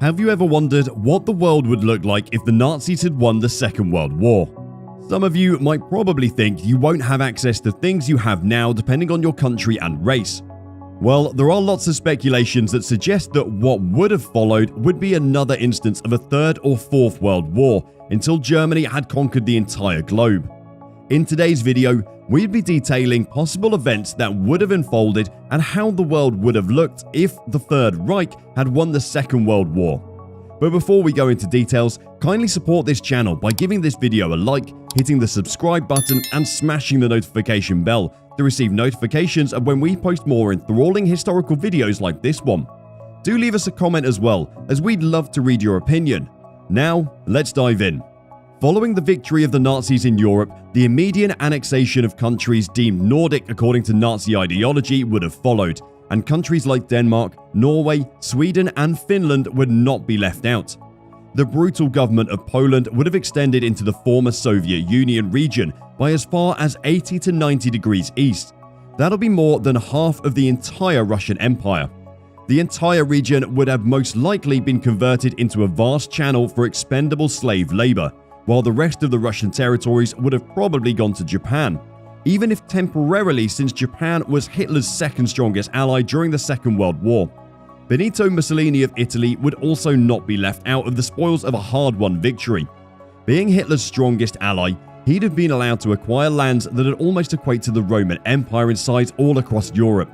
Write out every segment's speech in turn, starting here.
Have you ever wondered what the world would look like if the Nazis had won the Second World War? Some of you might probably think you won't have access to things you have now depending on your country and race. Well, there are lots of speculations that suggest that what would have followed would be another instance of a third or fourth world war until Germany had conquered the entire globe. In today's video, we'd be detailing possible events that would have unfolded and how the world would have looked if the Third Reich had won the Second World War. But before we go into details, kindly support this channel by giving this video a like, hitting the subscribe button and smashing the notification bell to receive notifications of when we post more enthralling historical videos like this one. Do leave us a comment as well, as we'd love to read your opinion. Now, let's dive in. Following the victory of the Nazis in Europe, the immediate annexation of countries deemed Nordic according to Nazi ideology would have followed, and countries like Denmark, Norway, Sweden and Finland would not be left out. The brutal government of Poland would have extended into the former Soviet Union region by as far as 80 to 90 degrees east. That'll be more than half of the entire Russian Empire. The entire region would have most likely been converted into a vast channel for expendable slave labor, while the rest of the Russian territories would have probably gone to Japan, even if temporarily, since Japan was Hitler's second strongest ally during the Second World War. Benito Mussolini of Italy would also not be left out of the spoils of a hard-won victory. Being Hitler's strongest ally, he'd have been allowed to acquire lands that would almost equate to the Roman Empire in size all across Europe.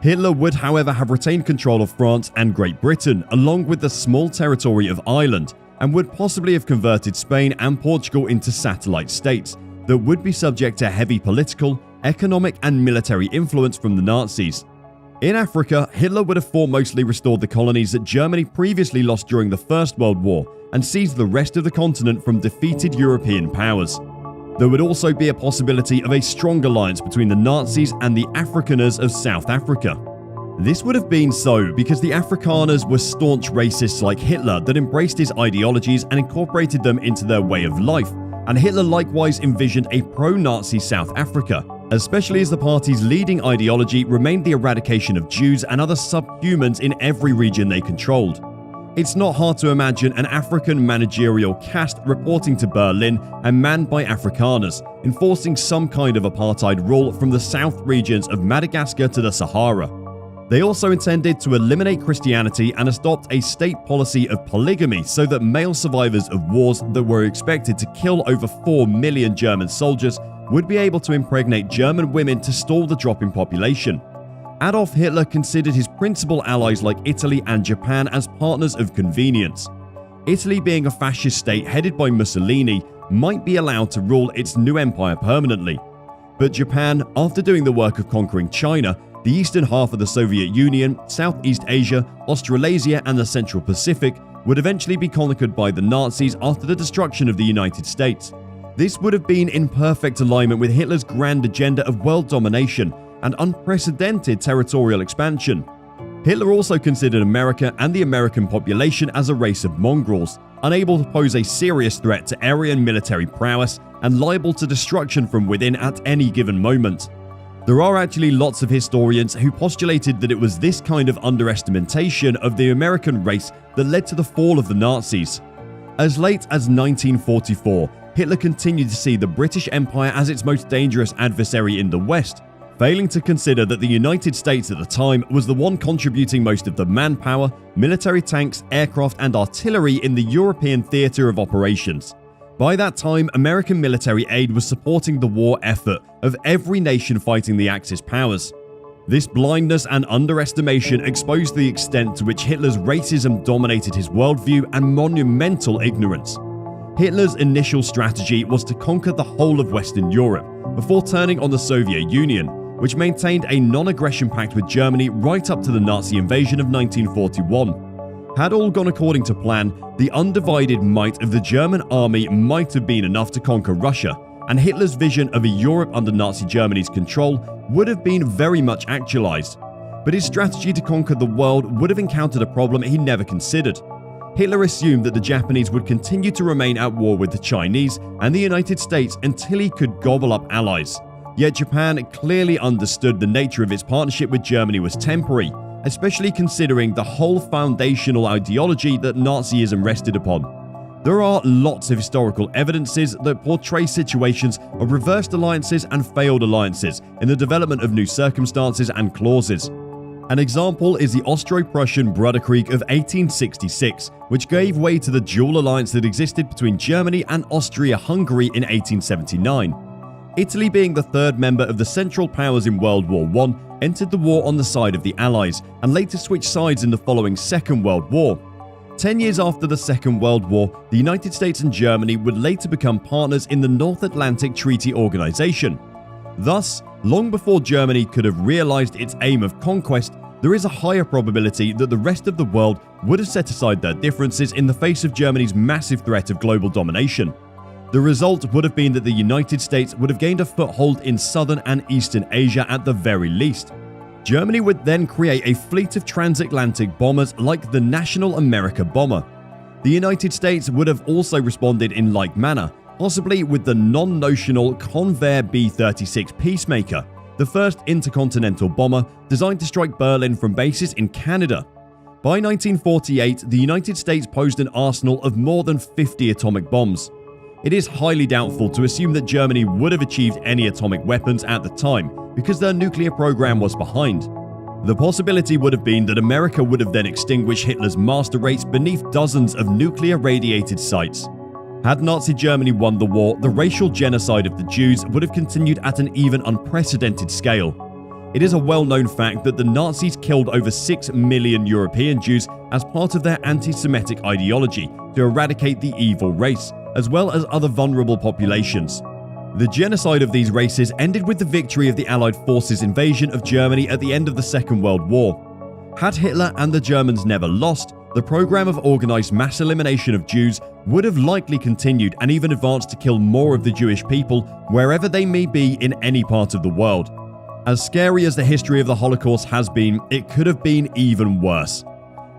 Hitler would, however, have retained control of France and Great Britain, along with the small territory of Ireland, and would possibly have converted Spain and Portugal into satellite states that would be subject to heavy political, economic and military influence from the Nazis. In Africa, Hitler would have foremostly restored the colonies that Germany previously lost during the First World War and seized the rest of the continent from defeated European powers. There would also be a possibility of a strong alliance between the Nazis and the Afrikaners of South Africa. This would have been so because the Afrikaners were staunch racists like Hitler that embraced his ideologies and incorporated them into their way of life, and Hitler likewise envisioned a pro-Nazi South Africa, especially as the party's leading ideology remained the eradication of Jews and other subhumans in every region they controlled. It's not hard to imagine an African managerial caste reporting to Berlin and manned by Afrikaners, enforcing some kind of apartheid rule from the south regions of Madagascar to the Sahara. They also intended to eliminate Christianity and adopt a state policy of polygamy so that male survivors of wars that were expected to kill over 4 million German soldiers would be able to impregnate German women to stall the drop in population. Adolf Hitler considered his principal allies like Italy and Japan as partners of convenience. Italy, being a fascist state headed by Mussolini, might be allowed to rule its new empire permanently. But Japan, after doing the work of conquering China, the eastern half of the Soviet Union, Southeast Asia, Australasia and the Central Pacific, would eventually be conquered by the Nazis after the destruction of the United States. This would have been in perfect alignment with Hitler's grand agenda of world domination and unprecedented territorial expansion. Hitler also considered America and the American population as a race of mongrels, unable to pose a serious threat to Aryan military prowess and liable to destruction from within at any given moment. There are actually lots of historians who postulated that it was this kind of underestimation of the American race that led to the fall of the Nazis. As late as 1944, Hitler continued to see the British Empire as its most dangerous adversary in the West, failing to consider that the United States at the time was the one contributing most of the manpower, military tanks, aircraft and artillery in the European theatre of operations. By that time, American military aid was supporting the war effort of every nation fighting the Axis powers. This blindness and underestimation exposed the extent to which Hitler's racism dominated his worldview and monumental ignorance. Hitler's initial strategy was to conquer the whole of Western Europe before turning on the Soviet Union, which maintained a non-aggression pact with Germany right up to the Nazi invasion of 1941. Had all gone according to plan, the undivided might of the German army might have been enough to conquer Russia, and Hitler's vision of a Europe under Nazi Germany's control would have been very much actualized. But his strategy to conquer the world would have encountered a problem he never considered. Hitler assumed that the Japanese would continue to remain at war with the Chinese and the United States until he could gobble up allies. Yet Japan clearly understood the nature of its partnership with Germany was temporary, especially considering the whole foundational ideology that Nazism rested upon. There are lots of historical evidences that portray situations of reversed alliances and failed alliances in the development of new circumstances and clauses. An example is the Austro-Prussian Bruderkrieg of 1866, which gave way to the dual alliance that existed between Germany and Austria-Hungary in 1879. Italy, being the third member of the Central Powers in World War I, entered the war on the side of the Allies and later switched sides in the following Second World War. 10 years after the Second World War, the United States and Germany would later become partners in the North Atlantic Treaty Organization. Thus, long before Germany could have realized its aim of conquest, there is a higher probability that the rest of the world would have set aside their differences in the face of Germany's massive threat of global domination. The result would have been that the United States would have gained a foothold in Southern and Eastern Asia at the very least. Germany would then create a fleet of transatlantic bombers like the National America Bomber. The United States would have also responded in like manner, possibly with the non-notional Convair B-36 Peacemaker, the first intercontinental bomber designed to strike Berlin from bases in Canada. By 1948, the United States posed an arsenal of more than 50 atomic bombs. It is highly doubtful to assume that Germany would have achieved any atomic weapons at the time, because their nuclear program was behind. The possibility would have been that America would have then extinguished Hitler's master race beneath dozens of nuclear-radiated sites. Had Nazi Germany won the war, the racial genocide of the Jews would have continued at an even unprecedented scale. It is a well-known fact that the Nazis killed over 6 million European Jews as part of their anti-Semitic ideology to eradicate the evil race, as well as other vulnerable populations. The genocide of these races ended with the victory of the Allied forces' invasion of Germany at the end of the Second World War. Had Hitler and the Germans never lost, the program of organized mass elimination of Jews would have likely continued and even advanced to kill more of the Jewish people wherever they may be in any part of the world. As scary as the history of the Holocaust has been, it could have been even worse.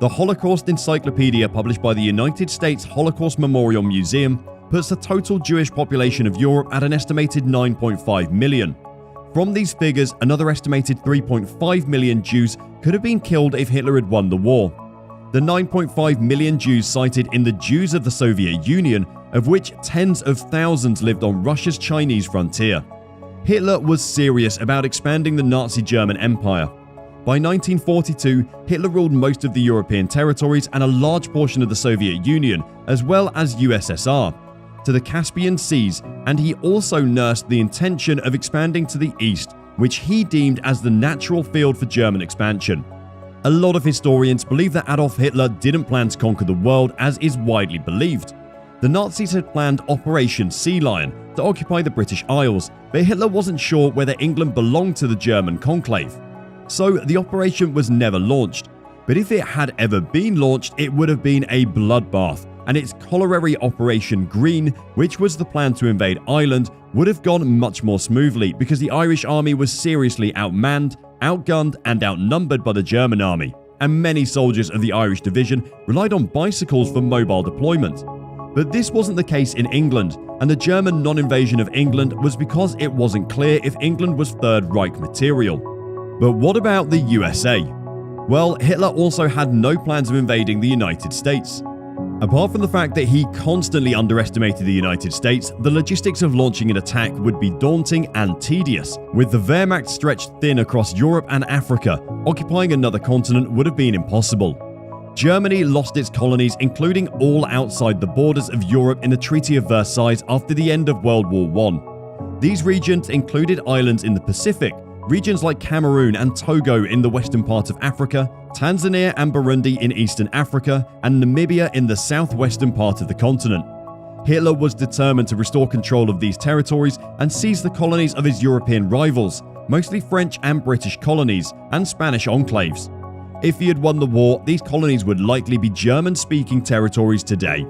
The Holocaust Encyclopedia, published by the United States Holocaust Memorial Museum, puts the total Jewish population of Europe at an estimated 9.5 million. From these figures, another estimated 3.5 million Jews could have been killed if Hitler had won the war. The 9.5 million Jews cited in the Jews of the Soviet Union, of which tens of thousands lived on Russia's Chinese frontier. Hitler was serious about expanding the Nazi German Empire. By 1942, Hitler ruled most of the European territories and a large portion of the Soviet Union, as well as USSR, to the Caspian Seas, and he also nursed the intention of expanding to the east, which he deemed as the natural field for German expansion. A lot of historians believe that Adolf Hitler didn't plan to conquer the world as is widely believed. The Nazis had planned Operation Sea Lion to occupy the British Isles, but Hitler wasn't sure whether England belonged to the German conclave. So the operation was never launched. But if it had ever been launched, it would have been a bloodbath, and its corollary Operation Green, which was the plan to invade Ireland, would have gone much more smoothly because the Irish army was seriously outmanned, outgunned and outnumbered by the German army, and many soldiers of the Irish division relied on bicycles for mobile deployment. But this wasn't the case in England, and the German non-invasion of England was because it wasn't clear if England was Third Reich material. But what about the USA? Well, Hitler also had no plans of invading the United States. Apart from the fact that he constantly underestimated the United States, the logistics of launching an attack would be daunting and tedious. With the Wehrmacht stretched thin across Europe and Africa, occupying another continent would have been impossible. Germany lost its colonies, including all outside the borders of Europe, in the Treaty of Versailles after the end of World War I. These regions included islands in the Pacific, regions like Cameroon and Togo in the western part of Africa, Tanzania and Burundi in eastern Africa, and Namibia in the southwestern part of the continent. Hitler was determined to restore control of these territories and seize the colonies of his European rivals, mostly French and British colonies, and Spanish enclaves. If he had won the war, these colonies would likely be German-speaking territories today.